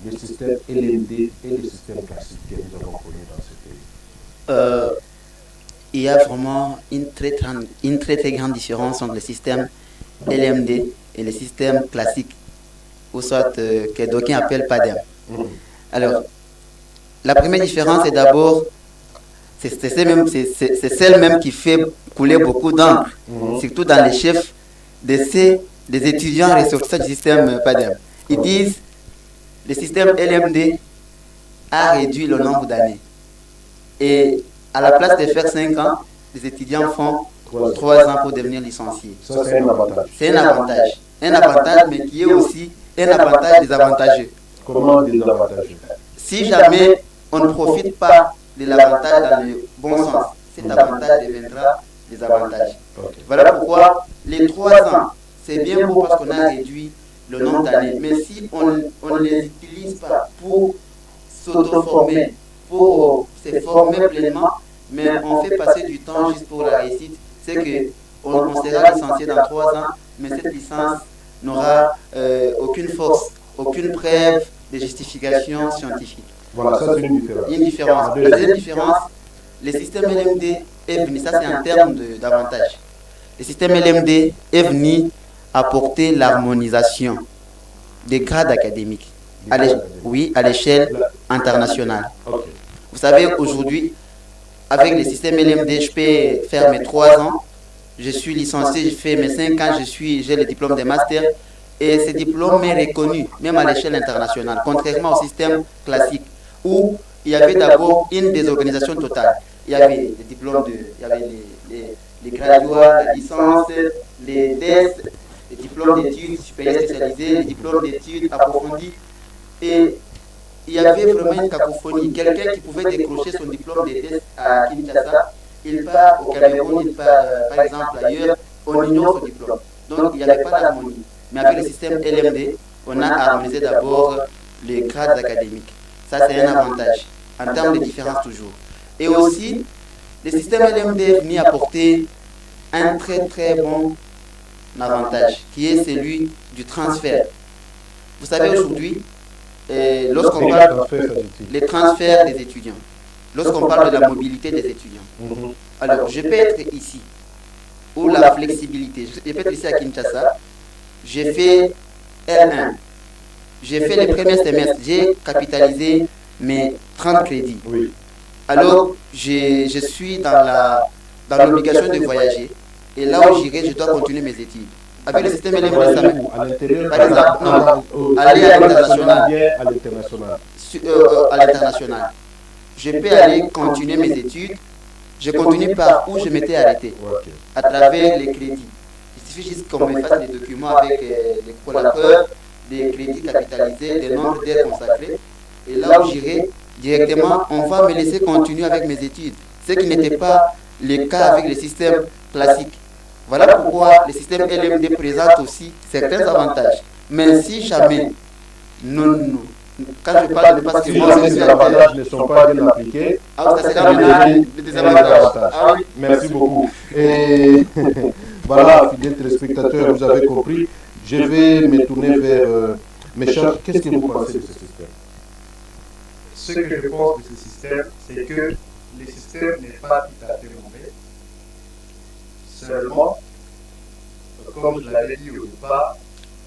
le système LMD et le système classique que nous avons connu dans ce pays? Il y a vraiment une très grande différence entre le système LMD et le système classique, ou soit que d'aucuns appellent PADEM. Alors, la première différence est d'abord, c'est celle même qui fait couler beaucoup d'encre, surtout dans les chefs des étudiants ressortissants du système PADEM. Ils disent le système LMD a réduit le nombre d'années. Et à la place de faire 5 ans, les étudiants font 3 ans pour devenir licenciés. Ça, c'est un avantage. C'est un avantage. Un avantage, mais qui est aussi un avantage désavantageux. Comment désavantageux? Si jamais on ne profite pas de l'avantage dans le bon sens. Cet avantage deviendra des avantages. Voilà pourquoi les 3 ans, c'est bien beau parce qu'on a réduit le nombre d'années. Mais si on ne les utilise pas pour s'auto-former, pour se former pleinement, mais on fait passer du temps juste pour la réussite, c'est qu'on sera licencié dans 3 ans, mais cette licence n'aura aucune force, aucune preuve de justification scientifique. Voilà, ça c'est une différence. Une différence. La deuxième différence, le système LMD est venu, ça c'est en termes d'avantages. Le système LMD est venu apporter l'harmonisation des grades académiques. Oui, à l'échelle internationale. Okay. Vous savez, aujourd'hui, avec le système LMD, je peux faire mes 3 ans. Je suis licencié, je fais mes 5 ans, j'ai le diplôme de master. Et ce diplôme est reconnu, même à l'échelle internationale, contrairement au système classique, où il y avait d'abord une désorganisation totale. Il y avait les diplômes, il y avait les graduats, les licences, les tests, les diplômes d'études supérieures spécialisées, les diplômes d'études approfondies. Et il y avait vraiment une cacophonie. Quelqu'un qui pouvait décrocher son diplôme de test à Kinshasa, il part au Cameroun, il part par exemple ailleurs, on ignore son diplôme. Donc il n'y avait pas d'harmonie. Mais avec le système LMD, on a harmonisé d'abord les grades académiques. Ça, c'est un avantage, en termes de différence toujours. Et aussi, le système LMD est venu apporter un très très bon avantage, qui est celui du transfert. Vous savez, aujourd'hui, lorsqu'on parle des transferts des étudiants, lorsqu'on parle de la mobilité des étudiants, alors je peux être ici, ou la flexibilité, je peux être ici à Kinshasa, j'ai fait L1, j'ai fait les premiers semestres, j'ai capitalisé mes 30 crédits. Oui. Alors, je suis dans l'obligation de voyager. Et là où j'irai, je dois continuer mes études. Avec le système LMD, à l'intérieur, par exemple, non, aller à l'international. À l'international. Je peux aller continuer mes études. Je continue par où je m'étais arrêté, à travers les crédits. Il suffit juste qu'on me fasse les documents avec les collateurs, des crédits capitalisés, des nombres d'heures consacrées. Et là où j'irai, directement, on va me laisser continuer avec mes études. Ce qui n'était pas le cas avec le système classique. Voilà pourquoi le système LMD présente aussi certains avantages. Mais si jamais, quand je parle de parce que moi, ces avantages ne sont pas bien appliqués, ça sera maintenant des avantages. Ah oui. Merci beaucoup. Et voilà, fidèles téléspectateurs, vous avez compris. Je vais me tourner vers mes chers. Qu'est-ce que vous pensez de ce système? Ce que je pense de ce système, c'est que le système n'est pas tout à fait mauvais. Seulement, comme je l'avais dit au départ,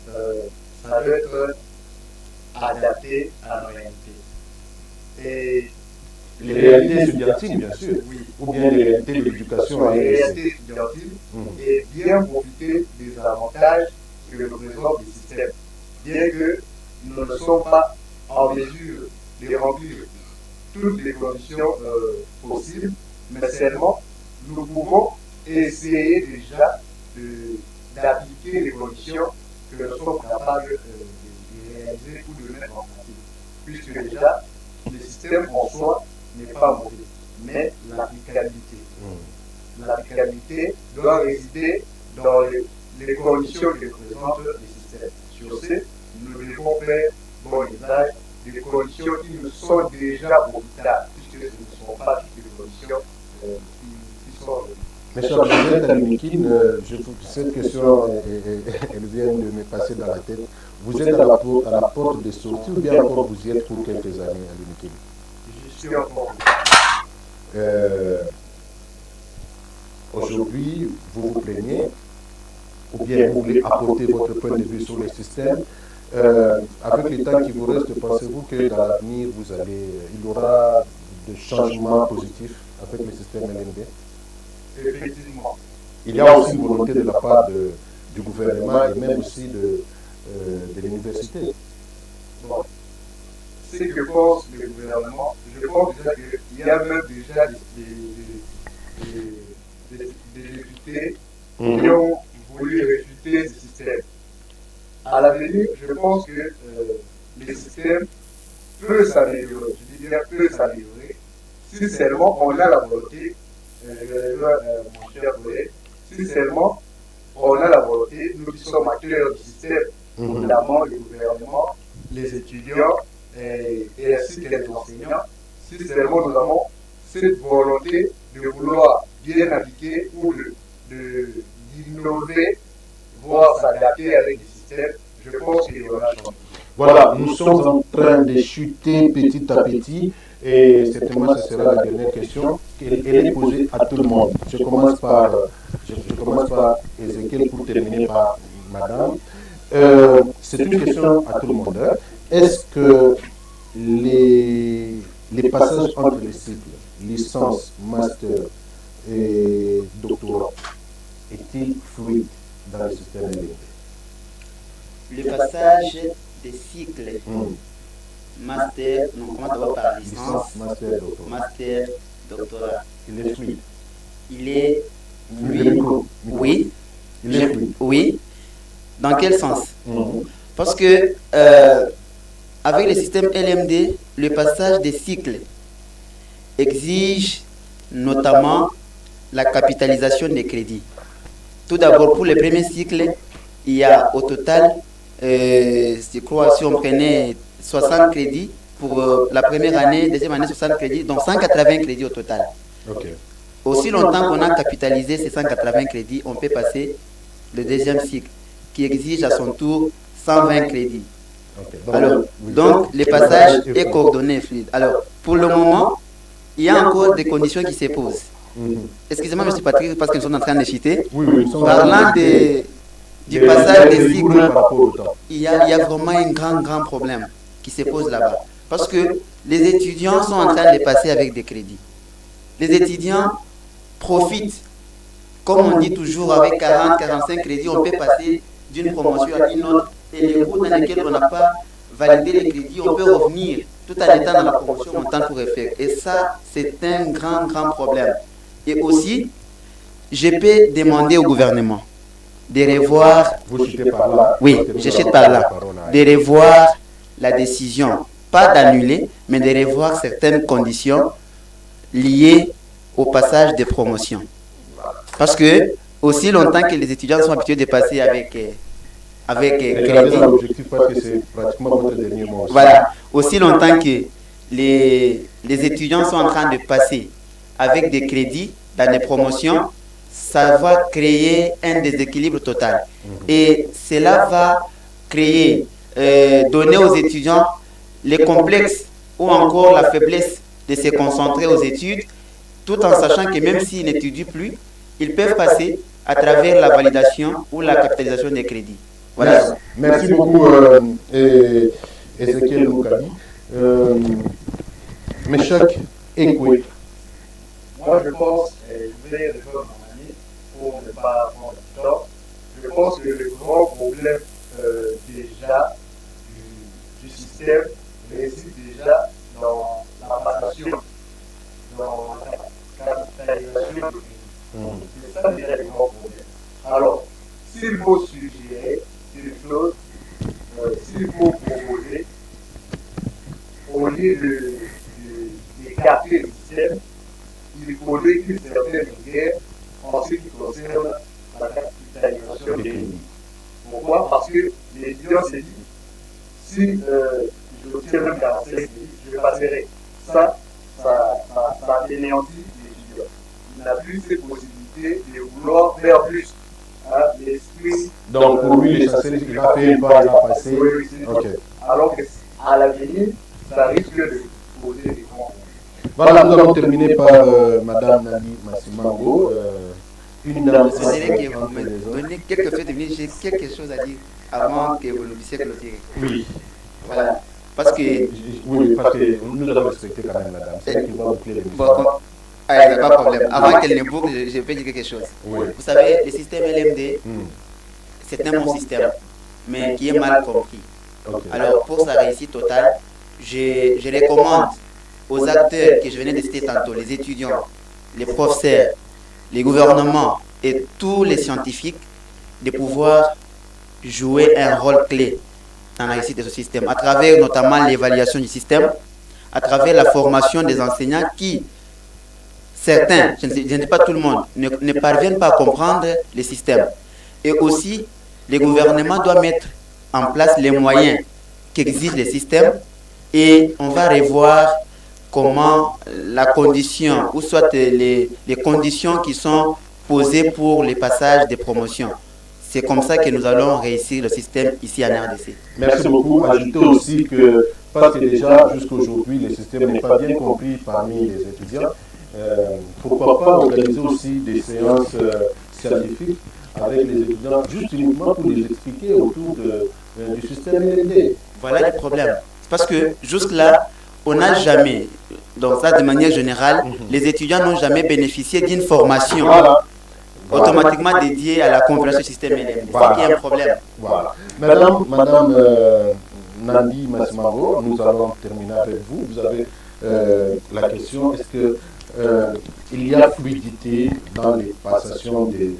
ça doit être adapté à la réalité. Et les réalités étudiantines, bien sûr, oui, ou bien les réalités de l'éducation. Les réalités étudiantines et bien profiter des avantages que représente le système. Bien que nous ne sommes pas en mesure de remplir toutes les conditions possibles, mais seulement nous pouvons essayer déjà d'appliquer les conditions que nous sommes capables de réaliser ou de mettre en pratique. Puisque déjà, le système en soi n'est pas mauvais, mais l'applicabilité. L'applicabilité doit résider dans les conditions que représente le système. Sur ce, nous devons faire bon usage des conditions qui nous sont déjà profitables, puisque ce ne sont pas toutes les conditions qui sont. Mes chers collègues, cette question, elle vient de me passer dans la tête. Vous êtes à la porte de sortie ou bien encore vous y êtes pour quelques années à l'UNIKIN? Je suis encore. Aujourd'hui, vous vous plaignez, ou bien vous voulez apporter votre point de vue sur le système. Avec le temps qui vous reste, pensez-vous que dans l'avenir, il y aura des changements positifs avec le système LMD? Effectivement. Il y a aussi une volonté de la part du gouvernement et même aussi de l'université. Bon. Ce que pense le gouvernement, je pense déjà qu'il y a même déjà des députés qui ont voulu réfuter ce système. À l'avenir, je pense que le système peut s'améliorer. Je dis filière peut s'améliorer si seulement on a la volonté, mon cher collègue, si seulement on a la volonté, nous qui sommes acteurs du système, notamment le gouvernement, les étudiants et ainsi que les enseignants, si seulement nous avons cette volonté de vouloir bien appliquer ou d'innover, voire s'adapter avec les systèmes, je pense qu'il y aura changement. Voilà, nous sommes en train de chuter petit à petit et certainement ce sera la dernière question. Elle est posée à tout le monde. Je commence par Ezekiel pour terminer par Madame. C'est une question à tout le monde. Est-ce que les passages entre les cycles, licence, master et doctorat, est-il fluide dans le système éducatif? Le passage des cycles, master, non, comment d'abord par licence, master, doctorat. Il est fluide. Il est fluide. Oui. Il est fluide. Oui. Dans quel sens? Parce que avec le système LMD, le passage des cycles exige notamment la capitalisation des crédits. Tout d'abord, pour le premier cycle, il y a au total, je crois, si on prenait 60 crédits pour la première année, deuxième année 60 crédits, donc 180 crédits au total. Okay. Aussi longtemps qu'on a capitalisé ces 180 crédits, on peut passer le deuxième cycle, qui exige à son tour 120 crédits. Okay. Donc, le passage est coordonné et fluide. Alors, pour le moment, il y a encore des conditions qui se posent. Excusez-moi, M. Patrick, parce que nous sommes en train de citer. Parlant du passage des cycles, il y a vraiment un grand problème qui se pose là-bas. Parce que les étudiants sont en train de passer avec des crédits. Les étudiants profitent, comme on dit toujours, avec 40-45 crédits, on peut passer d'une promotion à une autre. Et les cours dans lesquels on n'a pas validé les crédits, on peut revenir tout en étant dans la promotion montant pour refaire. Et ça, c'est un grand problème. Et aussi, je peux demander au gouvernement de revoir... Vous citez par là? Oui, je cite par là. De revoir la décision, pas d'annuler, mais de revoir certaines conditions liées au passage des promotions. Parce que, aussi longtemps que les étudiants sont habitués de passer avec crédit. L'objectif parce que c'est pratiquement votre dernier mot. Voilà. Aussi longtemps que les étudiants sont en train de passer avec des crédits dans des promotions, ça va créer un déséquilibre total. Et cela va créer, donner aux étudiants les complexes ou encore la faiblesse de se concentrer aux études, tout en sachant que même s'ils n'étudient plus, ils peuvent passer à travers la validation ou la capitalisation des crédits. Voilà. Merci beaucoup, Ezekiel Moukadi. Meshak Ekwe. Moi, je pense, je vais répondre mon ami pour ne pas prendre le temps. Je pense que le grand problème déjà du système réside déjà dans la passation, dans la capitalisation. C'est ça déjà le grand problème. Alors, s'il faut suggérer une chose, s'il faut proposer, au lieu d'écarter le système, il faudrait que certaines rigueurs en ce qui concerne la capitalisation des crédits. Pourquoi? Parce que l'étudiant s'est dit, si j'obtiens même 45 crédits, je passerai. Ça anéantit l'étudiant. Il n'a plus cette possibilité de vouloir faire plus. L'esprit. Donc pour lui, l'essentiel, il a fait une part, il a passé. Oui, okay. Alors qu'à l'avenir, ça risque de poser des grands problèmes. Voilà, nous allons terminer par Madame Nali Massimango. Une dame. Je dirais que vous me donnez quelques faits de minutes, j'ai quelque chose à dire avant que vous le puissiez clôturer. Oui. Voilà. Parce que. Oui, parce que nous allons respecter quand même Madame. C'est elle qui va boucler l'émission. Bon, il n'y a pas de problème. Avant qu'elle ne boucle, je peux dire quelque chose. Oui. Vous savez, le système LMD, c'est un bon système, mais qui est mal compris. Okay. Alors, pour sa réussite totale, je recommande aux acteurs que je venais de citer tantôt, les étudiants, les professeurs, les gouvernements et tous les scientifiques, de pouvoir jouer un rôle clé dans la réussite de ce système, à travers notamment l'évaluation du système, à travers la formation des enseignants qui, certains, je ne dis pas tout le monde, ne parviennent pas à comprendre les systèmes. Et aussi, les gouvernements doivent mettre en place les moyens qu'exigent les systèmes et on va revoir comment la condition, ou soit les conditions qui sont posées pour les passages des promotions. C'est comme ça que nous allons réussir le système ici en RDC. Merci beaucoup. Ajoutez aussi que, parce que déjà, jusqu'à aujourd'hui, le système n'est pas bien compris parmi les étudiants, pourquoi pas organiser aussi des séances scientifiques avec les étudiants, juste uniquement pour les expliquer autour du système LMD. Voilà le problème. Parce que jusque-là, on n'a jamais, donc ça de manière générale, les étudiants n'ont jamais bénéficié d'une formation automatiquement dédiée à la compréhension du système LMD. C'est qu'il y a un problème. Voilà. Madame Nandi Massimavo, nous allons terminer avec vous. Vous avez la question, est-ce que il y a fluidité dans les passations des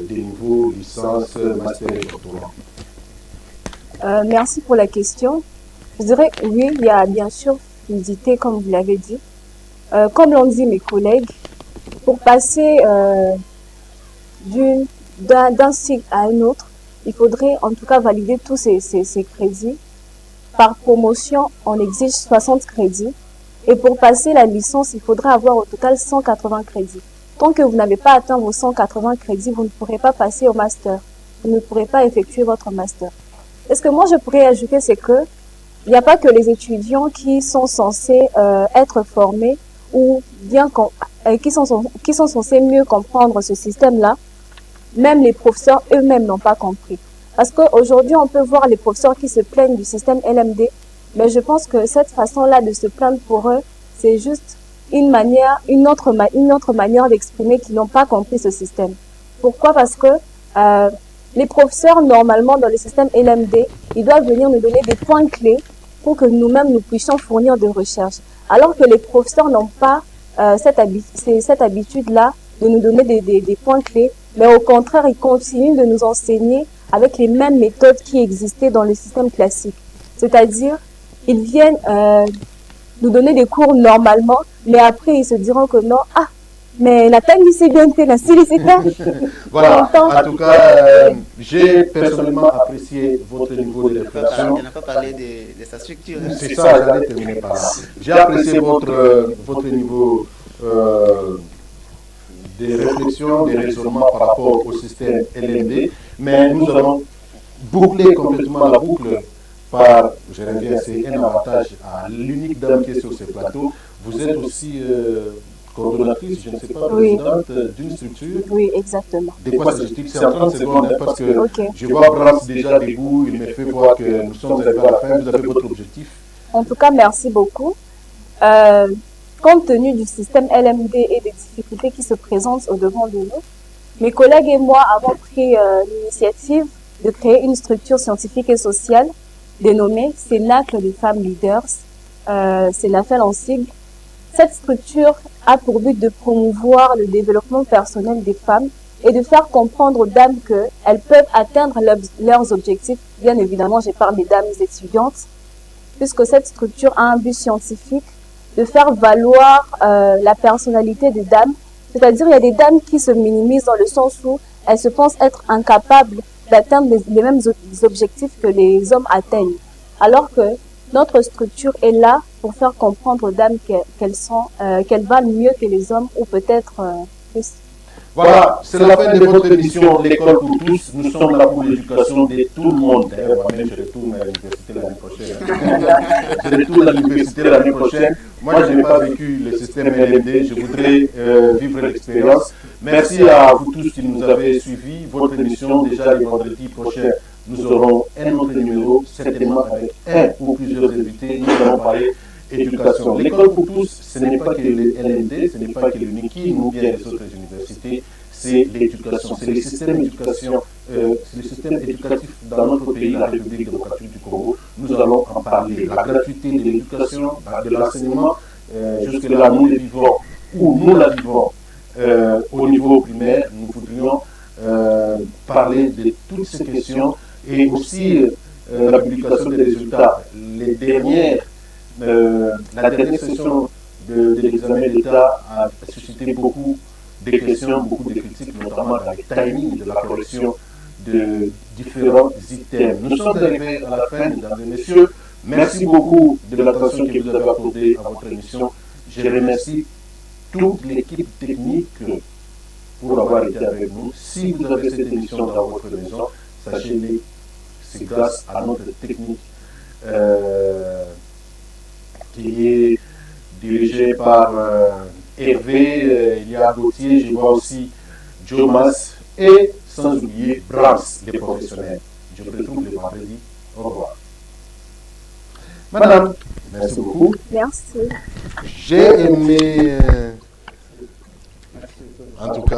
niveaux licence, master et doctorat? Merci pour la question. Je dirais oui, il y a bien sûr fluidité, comme vous l'avez dit. Comme l'ont dit mes collègues, pour passer d'un cycle à un autre, il faudrait en tout cas valider tous ces crédits. Par promotion, on exige 60 crédits. Et pour passer la licence, il faudra avoir au total 180 crédits. Tant que vous n'avez pas atteint vos 180 crédits, vous ne pourrez pas passer au master. Vous ne pourrez pas effectuer votre master. Et ce que moi je pourrais ajouter, c'est que il n'y a pas que les étudiants qui sont censés être formés ou bien qui sont censés mieux comprendre ce système-là. Même les professeurs eux-mêmes n'ont pas compris. Parce qu'aujourd'hui, on peut voir les professeurs qui se plaignent du système LMD, mais je pense que cette façon-là de se plaindre pour eux, c'est juste une autre manière d'exprimer qu'ils n'ont pas compris ce système. Pourquoi? Parce que les professeurs, normalement, dans le système LMD, ils doivent venir nous donner des points clés pour que nous-mêmes, nous puissions fournir des recherches. Alors que les professeurs n'ont pas cette habitude-là de nous donner des points clés, mais au contraire, ils continuent de nous enseigner avec les mêmes méthodes qui existaient dans le système classique. C'est-à-dire, ils viennent nous donner des cours normalement, mais après, ils se diront que non, mais la taille c'est bien que la Voilà, en tout cas, j'ai personnellement apprécié votre niveau de réflexion. On n'a pas parlé de sa structure. C'est ça, j'allais terminer par là. J'ai apprécié votre niveau de réflexion, de raisonnement par rapport au système LMD, mais nous allons boucler complètement la boucle par, je reviens, c'est un avantage à l'unique dame qui est sur ce plateau. Vous êtes aussi coordonnatrice, je ne sais pas, présidente d'une structure. Oui, exactement. De quoi s'agit-il? C'est en 30 secondes, hein, parce que je vois Brance déjà debout, il me fait voir que nous sommes arrivés à la fin. Vous avez votre objectif? En tout cas, merci beaucoup. Compte tenu du système LMD et des difficultés qui se présentent au devant de nous, mes collègues et moi avons pris l'initiative de créer une structure scientifique et sociale dénommée Cénacle des femmes leaders. C'est l'appel en sigle. Cette structure a pour but de promouvoir le développement personnel des femmes et de faire comprendre aux dames qu'elles peuvent atteindre leurs objectifs. Bien évidemment, je parle des dames étudiantes, puisque cette structure a un but scientifique de faire valoir la personnalité des dames. C'est-à-dire, il y a des dames qui se minimisent dans le sens où elles se pensent être incapables d'atteindre les mêmes objectifs que les hommes atteignent. Alors que notre structure est là pour faire comprendre aux dames qu'elles valent mieux que les hommes ou peut-être plus. Voilà, c'est la fin de votre émission L'école pour tous. Nous sommes là pour l'éducation de tout le monde. Moi-même, je retourne à l'université l'année prochaine. Je retourne à l'université l'année prochaine. Moi, je n'ai pas vécu le système LMD. Je voudrais vivre l'expérience. Merci à vous tous qui nous avez suivis. Votre émission, déjà le vendredi prochain, nous aurons un autre numéro, certainement avec un ou plusieurs invités. Nous allons parler éducation. L'école pour tous, ce n'est pas que le LMD, ce n'est pas que l'UNIKI, ou bien les autres universités, c'est l'éducation. C'est le système éducatif dans notre pays, la République démocratique du Congo. Nous allons en parler. La gratuité de l'éducation, de l'enseignement, jusque-là, nous le vivons, ou nous la vivons au niveau primaire. Nous voudrions parler de toutes ces questions et aussi la publication des résultats. Les dernières la dernière session de l'examen d'État a suscité beaucoup de questions, beaucoup de critiques, notamment dans les timings de la correction de différents items. Nous sommes arrivés à la fin, mesdames et messieurs. Merci beaucoup de l'attention que vous avez accordée à votre émission. Je remercie toute l'équipe technique pour avoir été avec nous. Si vous avez cette émission dans votre maison, sachez-le, c'est grâce à notre technique qui est dirigée par Hervé, il y a Gauthier, je vois aussi Jomas et sans oublier Brahms, les professionnels. Je vous retrouve le vendredi. Au revoir. Madame, merci beaucoup. Merci. J'ai aimé, en tout cas,